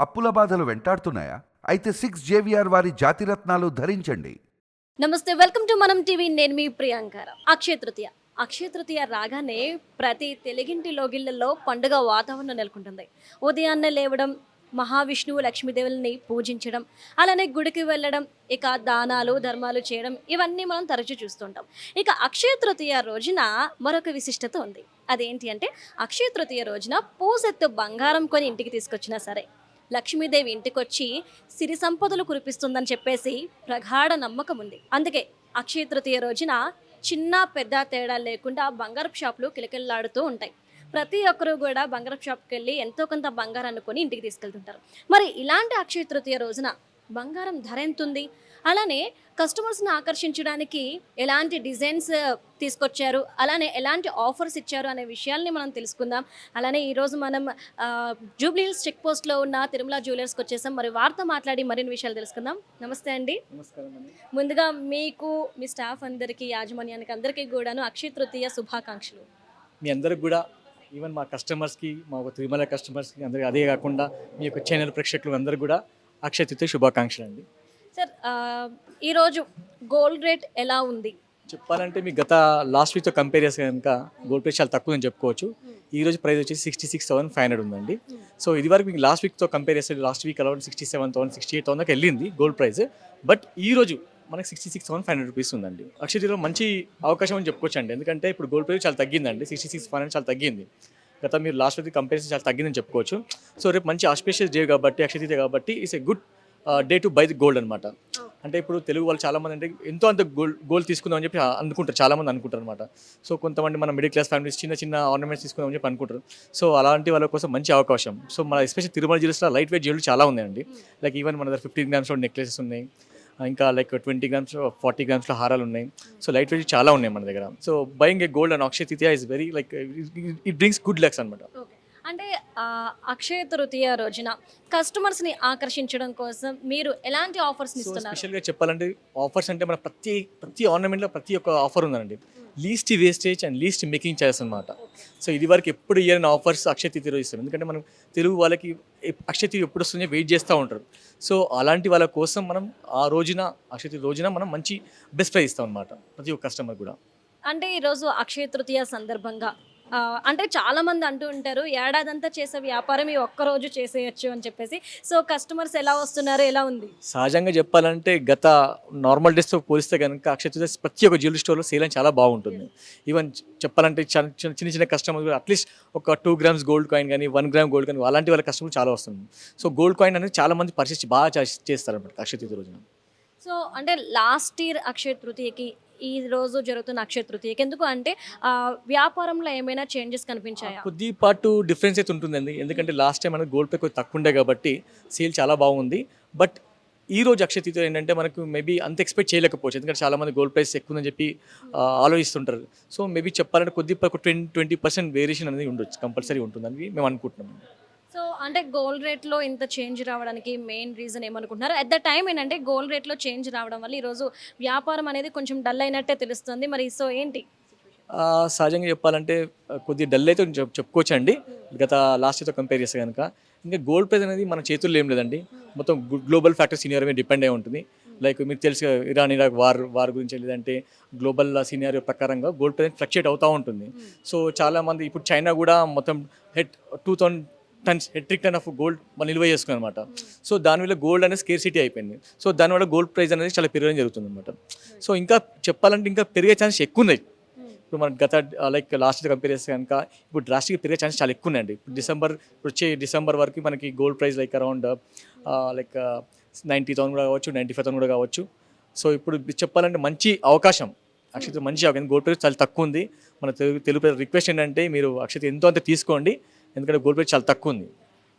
అప్పుల బాధలు వెంటాడుతున్నాయా? అయితే 6 JVR వారి జాతిరత్నాలు ధరించండి. నమస్తే, వెల్కమ్ టు మనం టీవీ. నేను మీ ప్రియాంకర. అక్షయ తృతీయ రాగానే ప్రతి తెలుగింటి లోగిళ్లలో పండుగ వాతావరణం నెలకొంటుంది. ఉదయాన్నే లేవడం, మహావిష్ణువు లక్ష్మీదేవుల్ని పూజించడం, అలానే గుడికి వెళ్ళడం, ఇక దానాలు ధర్మాలు చేయడం, ఇవన్నీ మనం తరచూ చూస్తుంటాం. ఇక అక్షయ తృతీయ రోజున మరొక విశిష్టత ఉంది. అదేంటి అంటే, అక్షయ తృతీయ రోజున పూసెత్తు బంగారం కొని ఇంటికి తీసుకొచ్చినా సరే లక్ష్మీదేవి ఇంటికొచ్చి సిరి సంపదలు కురిపిస్తుందని చెప్పేసి ప్రగాఢ నమ్మకం ఉంది. అందుకే అక్షయ తృతీయ రోజున చిన్న పెద్ద తేడా లేకుండా బంగారపు షాపులు కిలకిల్లాడుతూ ఉంటాయి. ప్రతి ఒక్కరూ కూడా బంగారపు షాప్కి వెళ్ళి ఎంతో కొంత బంగారాన్ని కొని ఇంటికి తీసుకెళ్తుంటారు. మరి ఇలాంటి అక్షయ తృతీయ రోజున బంగారం ధర ఎంతుంది, అలానే కస్టమర్స్ని ఆకర్షించడానికి ఎలాంటి డిజైన్స్ తీసుకొచ్చారు, అలానే ఎలాంటి ఆఫర్స్ ఇచ్చారు అనే విషయాల్ని మనం తెలుసుకుందాం. అలానే ఈరోజు మనం జూబ్లీ హిల్స్ చెక్ పోస్ట్లో ఉన్న తిరుమల జ్యువెలర్స్కి వచ్చేసాం. మరి వారితో మాట్లాడి మరిన్ని విషయాలు తెలుసుకుందాం. నమస్తే అండి. నమస్కారం అండి. ముందుగా మీకు, మీ స్టాఫ్ అందరికీ, యాజమాన్యానికి అందరికీ కూడాను అక్షయ తృతీయ శుభాకాంక్షలు. మీ అందరికి కూడా, ఈవెన్ మా కస్టమర్స్కి, మా ఒక తిరుమల కస్టమర్స్కి అందరికీ, అదే కాకుండా మీ యొక్క ఛానల్ ప్రేక్షకులు అందరూ కూడా అక్షయ తృతీయ శుభాకాంక్షలు అండి. సార్, ఈరోజు గోల్డ్ రేట్ ఎలా ఉంది? చెప్పాలంటే మీ గత లాస్ట్ వీక్తో కంపేర్ చేస్తే కనుక గోల్డ్ ప్రైస్ చాలా తక్కువ అని చెప్పుకోవచ్చు. ఈ రోజు ప్రైస్ వచ్చేసి 66,500 ఉందండి. సో ఇది వరకు మీకు లాస్ట్ వీక్తో కంపేర్ చేస్తే లాస్ట్ వీక్ అరౌండ్ 67,000, 68,000 దాకా వెళ్ళింది గోల్డ్ ప్రైస్. బట్ ఈ రోజు మనకి 66,500 రూపీస్ ఉందండి. అక్షయ తృతీయలో మంచి అవకాశం అని చెప్పుకోవచ్చు అండి. ఎందుకంటే ఇప్పుడు గోల్డ్ ప్రైస్ చాలా తగ్గిందండి. 66,500 చాలా తగ్గింది. గత మీరు లాస్ట్ వీక్ కంపేర్ చేస్తే చాలా తగ్గిందని చెప్పుకోవచ్చు. సో రేపు మంచి ఆస్పిషియస్ డే కాబట్టి, అక్షయ తృతీయ కాబట్టి it's a good day to buy the gold అనమాట. అంటే ఇప్పుడు తెలుగు వాళ్ళు చాలామంది అంటే ఎంతో అంత గోల్డ్ తీసుకుందాం అని చెప్పి అనుకుంటారు, చాలామంది అనుకుంటారు అనమాట. సో కొంతమంది మన మిడిల్ క్లాస్ ఫ్యామిలీస్ చిన్న చిన్న ఆర్నమెంట్స్ తీసుకుందాం అని చెప్పి అనుకుంటారు. సో అలాంటి వాళ్ళ కోసం మంచి అవకాశం. సో మన ఎస్పెషల్ తిరుమల జ్యువెలర్స్లో లైట్ వెయిట్ జ్యువెలరీ చాలా ఉన్నాయండి. లైక్ ఈవెన్ మన దగ్గర 15 గ్రామ్స్లో నెక్లెసెస్ ఉన్నాయి, ఇంకా లైక్ 20 గ్రామ్స్లో 40 గ్రామ్స్లో హారాలు ఉన్నాయి. సో లైట్ వెయిట్ చాలా ఉన్నాయి మన దగ్గర. So buying a gold and Akshaya Tritiya is very like it brings good lucks అనమాట. అంటే అక్షయ తృతీయ రోజున కస్టమర్స్ని ఆకర్షించడం కోసం మీరు ఎలాంటి ఆఫర్స్ని సో ఇస్తున్నారు? స్పెషల్గా చెప్పాలంటే ఆఫర్స్ అంటే మన ప్రతి ఆర్నమెంట్లో ప్రతి ఒక్క ఆఫర్ ఉందండి. Least wastage and least making charges అనమాట. సో ఇది వరకు ఎప్పుడు ఇయర్ ఆఫర్స్ అక్షయ తృతీయ రోజు ఇస్తారు. ఎందుకంటే మనం తెలుగు వాళ్ళకి అక్షయ తృతీయ ఎప్పుడు వస్తుందో వెయిట్ చేస్తూ ఉంటారు. సో అలాంటి వాళ్ళ కోసం మనం ఆ రోజున అక్షయ తృతీయ రోజున మనం మంచి బెస్ట్ ప్రైస్ ఇస్తాం అనమాట ప్రతి ఒక్క కస్టమర్ కూడా. అంటే ఈరోజు అక్షయ తృతీయ సందర్భంగా అంటే చాలామంది అంటూ ఉంటారు, ఏడాదంతా చేసే వ్యాపారం ఈ ఒక్కరోజు చేసేయచ్చు అని చెప్పేసి. సో కస్టమర్స్ ఎలా వస్తున్నారు, ఎలా ఉంది? సహజంగా చెప్పాలంటే గత నార్మల్ డేస్తో పోలిస్తే కనుక అక్షయ తృతీయ ప్రతి ఒక్క జ్యువెలరీ స్టోర్లో సేల్ చాలా బాగుంటుంది. ఈవెన్ చెప్పాలంటే చిన్న చిన్న కస్టమర్స్ అట్లీస్ట్ ఒక 2 గ్రామ్స్ గోల్డ్ కాయిన్ కానీ 1 గ్రామ్ గోల్డ్ కానీ అలాంటి వాళ్ళ కస్టమర్ చాలా వస్తుంది. సో గోల్డ్ కాయిన్ అనేది చాలా మంది పర్చేస్ బాగా చేస్తారు అన్నమాట అక్షయ తృతీయ రోజున. సో అంటే లాస్ట్ ఇయర్ అక్షయ తృతీయకి ఈ రోజు జరుగుతున్న అక్షయ తృతీయకి ఎందుకు అంటే వ్యాపారంలో ఏమైనా చేంజెస్ కనిపించాయా? కొద్దిపాటు డిఫరెన్స్ అయితే ఉంటుందండి. ఎందుకంటే లాస్ట్ టైం మనకు గోల్డ్ పే కొంచెం తక్కువ ఉండే కాబట్టి సేల్ చాలా బాగుంది. బట్ ఈ రోజు అక్షయ తృతీయ ఏంటంటే మనకు మేబీ అంత ఎక్స్పెక్ట్ చేయలేకపోవచ్చు. ఎందుకంటే చాలామంది గోల్డ్ ప్రైస్ ఎక్కువ ఉందని చెప్పి ఆలోచిస్తుంటారు. సో మేబీ చెప్పాలంటే కొద్దిపాటు 20% వేరియేషన్ అనేది ఉండొచ్చు, కంపల్సరీ ఉంటుందని మేము అనుకుంటున్నాం. సో అంటే గోల్డ్ రేట్లో ఇంత చేంజ్ రావడానికి మెయిన్ రీజన్ ఏమనుకుంటున్నారు? అట్ ద టైం ఏంటంటే గోల్డ్ రేట్లో చేంజ్ రావడం వల్ల ఈరోజు వ్యాపారం అనేది కొంచెం డల్ అయినట్టే తెలుస్తుంది. మరి సో ఏంటి? సహజంగా చెప్పాలంటే కొద్దిగా డల్ అయితే చెప్పుకోవచ్చు అండి గత లాస్ట్ ఇయర్తో కంపేర్ చేస్తే కనుక. ఇంకా గోల్డ్ ప్రైస్ అనేది మన చేతుల్లో ఏం లేదండి. మొత్తం గ్లోబల్ ఫ్యాక్టర్స్ సీనియర్ మీద డిపెండ్ అయి ఉంటుంది. లైక్ మీకు తెలుసు ఇరాక్ వార్ గురించి, లేదంటే గ్లోబల్ సీనియర్ ప్రకారంగా గోల్డ్ ప్రైస్ ఫ్లక్చుయేట్ అవుతూ ఉంటుంది. సో చాలామంది ఇప్పుడు చైనా కూడా మొత్తం 2000 tons metric ton of gold మనం నిల్వ చేసుకున్నాం అనమాట. సో దానివల్ల గోల్డ్ అనేది స్కేర్సిటీ అయిపోయింది. సో దానివల్ల గోల్డ్ ప్రైస్ అనేది చాలా పెరగడం జరుగుతుంది అనమాట. సో ఇంకా చెప్పాలంటే ఇంకా పెరిగే ఛాన్స్ ఎక్కువ ఉన్నాయి. ఇప్పుడు మనకు గత లైక్ లాస్ట్ కంపేర్ చేస్తే కనుక ఇప్పుడు డ్రాస్టిక్గా పెరిగే ఛాన్స్ చాలా ఎక్కువ ఉన్నాయండి. ఇప్పుడు వచ్చే డిసెంబర్ వరకు మనకి gold price like around like 90,000 కూడా కావచ్చు, 95,000 కూడా కావచ్చు. సో ఇప్పుడు చెప్పాలంటే మంచి అవకాశం, అక్షయ మంచి అవకాశం. గోల్డ్ ప్రైస్ చాలా తక్కువ ఉంది. మన తెలుగు రిక్వెస్ట్ ఏంటంటే మీరు అక్షయ ఎంతో అంత తీసుకోండి, ఎందుకంటే గోల్డ్ ప్రైస్ చాలా తక్కువ ఉంది.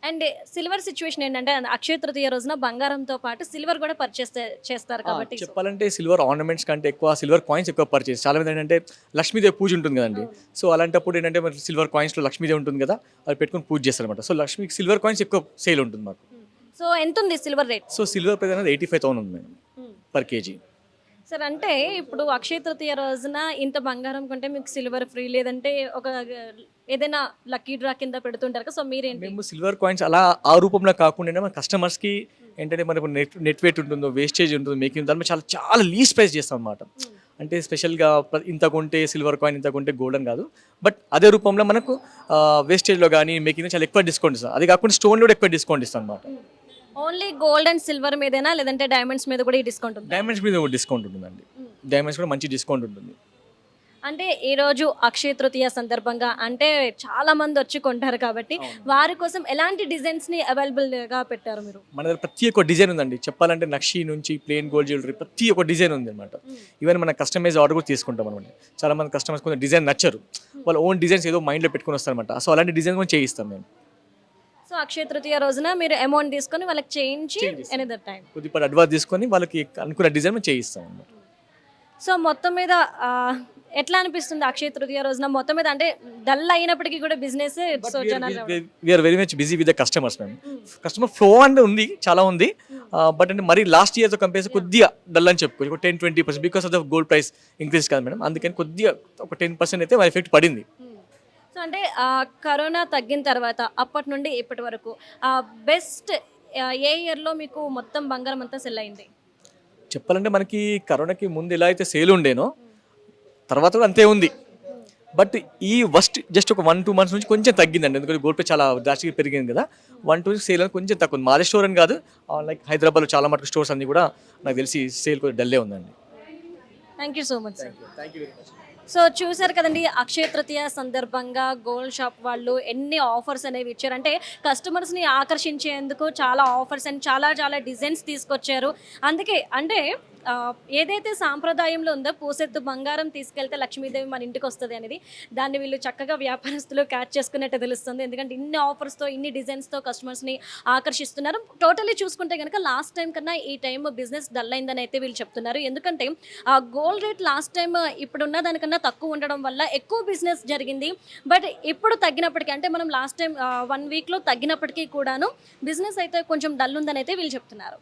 అండ్ సిల్వర్ సిచ్యువేషన్ ఏంటంటే అక్షయ తృతీయ రోజున బంగారంతో పాటు సిల్వర్ కూడా పర్చేస్ చేస్తారు కాబట్టి చెప్పాలంటే సిల్వర్ ఆర్నమెంట్స్ కంటే ఎక్కువ సిల్వర్ కాయిన్స్ ఎక్కువ పర్చేస్. చాలా మంది ఏంటంటే లక్ష్మీదేవి పూజ ఉంటుంది కదండి. సో అలాంటప్పుడు ఏంటంటే మరి సిల్వర్ కాయిన్స్లో లక్ష్మీదేవి ఉంటుంది కదా, అది పెట్టుకుని పూజ చేస్తారు అనమాట. సో లక్ష్మీకి సిల్వర్ కాయిన్స్ ఎక్కువ సేల్ ఉంటుంది మాకు. సో ఎంత ఉంది silver rate? So silver price అనేది 85,000 ఉంది మేడం పర్ కేజీ. సార్ అంటే ఇప్పుడు అక్షయ తృతీయ రోజున ఇంత బంగారం కొంటే మీకు సిల్వర్ ఫ్రీ, లేదంటే ఒక ఏదైనా లక్కీ డ్రా కింద పెడుతుంటారు కదా, సో మీరేంటి? మేము సిల్వర్ కాయిన్స్ అలా ఆ రూపంలో కాకుండా మన కస్టమర్స్కి ఏంటంటే మనకు నెట్ వెయిట్ ఉంటుందో, వేస్టేజ్ ఉంటుందో, మేకింగ్ దాని మీద చాలా చాలా లీస్ట్ ప్రైస్ చేస్తాం అన్నమాట. అంటే స్పెషల్గా ఇంత కొంటే సిల్వర్ కాయిన్, ఇంత కొంటే గోల్డ్ అని కాదు, బట్ అదే రూపంలో మనకు వేస్టేజ్లో కానీ మేకింగ్ చాలా ఎక్కువ డిస్కౌంట్ ఇస్తాం. అది కాకుండా స్టోన్లో కూడా ఎక్కువ డిస్కౌంట్ ఇస్తాం అన్నమాట. ఓన్లీ గోల్డ్ అండ్ సిల్వర్ మీదేనా, లేదంటే డైమండ్స్ మీద కూడా ఈ డిస్కౌంట్ ఉంది? డైమండ్స్ మీద కూడా డిస్కౌంట్ ఉంటుందండి. డైమండ్స్ కూడా మంచి డిస్కౌంట్ ఉంటుంది. అంటే ఈ రోజు అక్షయ తృతీయ సందర్భంగా అంటే చాలా మంది వచ్చి కొంటారు కాబట్టి వారి కోసం ఎలాంటి డిజైన్స్ ని అవైలబుల్ గా పెట్టారు మీరు? మన దగ్గర ప్రతి ఒక్క డిజైన్ ఉందండి. చెప్పాలంటే నక్షి నుంచి ప్లెయిన్ గోల్డ్ జ్యువెలరీ ప్రతి ఒక్క డిజైన్ ఉంది అనమాట. ఈవెన్ మన కస్టమైజ్ ఆర్డర్ కూడా తీసుకుంటాం అనమాట. చాలా మంది కస్టమర్స్ కొంచెం డిజైన్ నచ్చరు, వాళ్ళ ఓన్ డిజైన్స్ ఏదో మైండ్లో పెట్టుకుని వస్తారనమాట. సో అలాంటి డిజైన్ కూడా చేయిస్తాం మేము. సో అక్షయ తృతీయ రోజున మీరు అమౌంట్ తీసుకొని వాళ్ళకి చేయించి ఎనదర్ టైం కొద్దిపాటి అడ్వాన్స్ తీసుకొని వాళ్ళకి అనుకున్న డిజైన్ మేము చేయిస్తాం అనమాట. సో మొత్తం మీద ఎట్లా అనిపిస్తుంది అక్షయ తృతీయ రోజున? మొత్తం మీద అంటే డల్ అయినప్పటికీ కూడా బిజినెస్ సో జనాలు we are very much busy with the customers మేము. కస్టమర్ ఫ్లో అంటే ఉంది, చాలా ఉంది, బట్ అంటే మరి లాస్ట్ ఇయర్తో కంపేర్ చేస్తే కొద్దిగా డల్ అని చెప్పుకోవచ్చు. ఒక 10-20% because of the gold price increase కదా మేడం, అందుకని కొద్దిగా ఒక 10% అయితే ఎఫెక్ట్ పడింది. సో అంటే కరోనా తగ్గిన తర్వాత అప్పటి నుండి ఇప్పటి వరకు బెస్ట్ ఏ ఇయర్లో మీకు మొత్తం బంగారం అంతా సెల్ అయింది? చెప్పాలంటే మనకి కరోనాకి ముందు ఎలా అయితే సేల్ ఉండేనో తర్వాత కూడా అంతే ఉంది, బట్ ఈ జస్ట్ ఒక 1-2 months నుంచి కొంచెం తగ్గిందండి. ఎందుకంటే గోల్డ్ ప్రైస్ చాలా డ్రాస్టిక్గా పెరిగింది కదా. 1-2 సేల్ అని కొంచెం తక్కువ. మాదే స్టోర్ అని కాదు, లైక్ హైదరాబాద్లో చాలా మటుకు స్టోర్స్ అన్ని కూడా నాకు తెలిసి సేల్ కొంచెం డల్లే ఉందండి. Thank you so much sir. Thank you very much. So చూసారు కదండి, అక్షయ తృతీయ సందర్భంగా గోల్డ్ షాప్ వాళ్ళు ఎన్ని ఆఫర్స్ అనేవి ఇచ్చారు. అంటే కస్టమర్స్ని ఆకర్షించేందుకు చాలా ఆఫర్స్ అండ్ చాలా చాలా డిజైన్స్ తీసుకొచ్చారు. అందుకే అంటే ఏదైతే సాంప్రదాయంలో ఉందో పూసెత్తు బంగారం తీసుకెళ్తే లక్ష్మీదేవి మన ఇంటికి వస్తుంది అనేది, దాన్ని వీళ్ళు చక్కగా వ్యాపారస్తులు క్యాచ్ చేసుకున్నట్టు తెలుస్తుంది. ఎందుకంటే ఇన్ని ఆఫర్స్తో ఇన్ని డిజైన్స్తో కస్టమర్స్ని ఆకర్షిస్తున్నారు. టోటలీ చూసుకుంటే కనుక లాస్ట్ టైం కన్నా ఈ టైం బిజినెస్ డల్ అయిందని అయితే వీళ్ళు చెప్తున్నారు. ఎందుకంటే గోల్డ్ రేట్ లాస్ట్ టైం ఇప్పుడున్న దానికన్నా తక్కువ ఉండడం వల్ల ఎక్కువ బిజినెస్ జరిగింది. బట్ ఇప్పుడు తగ్గినప్పటికీ, అంటే మనం లాస్ట్ టైం 1 weekలో తగ్గినప్పటికీ కూడాను బిజినెస్ అయితే కొంచెం డల్ ఉందని అయితే వీళ్ళు చెప్తున్నారు.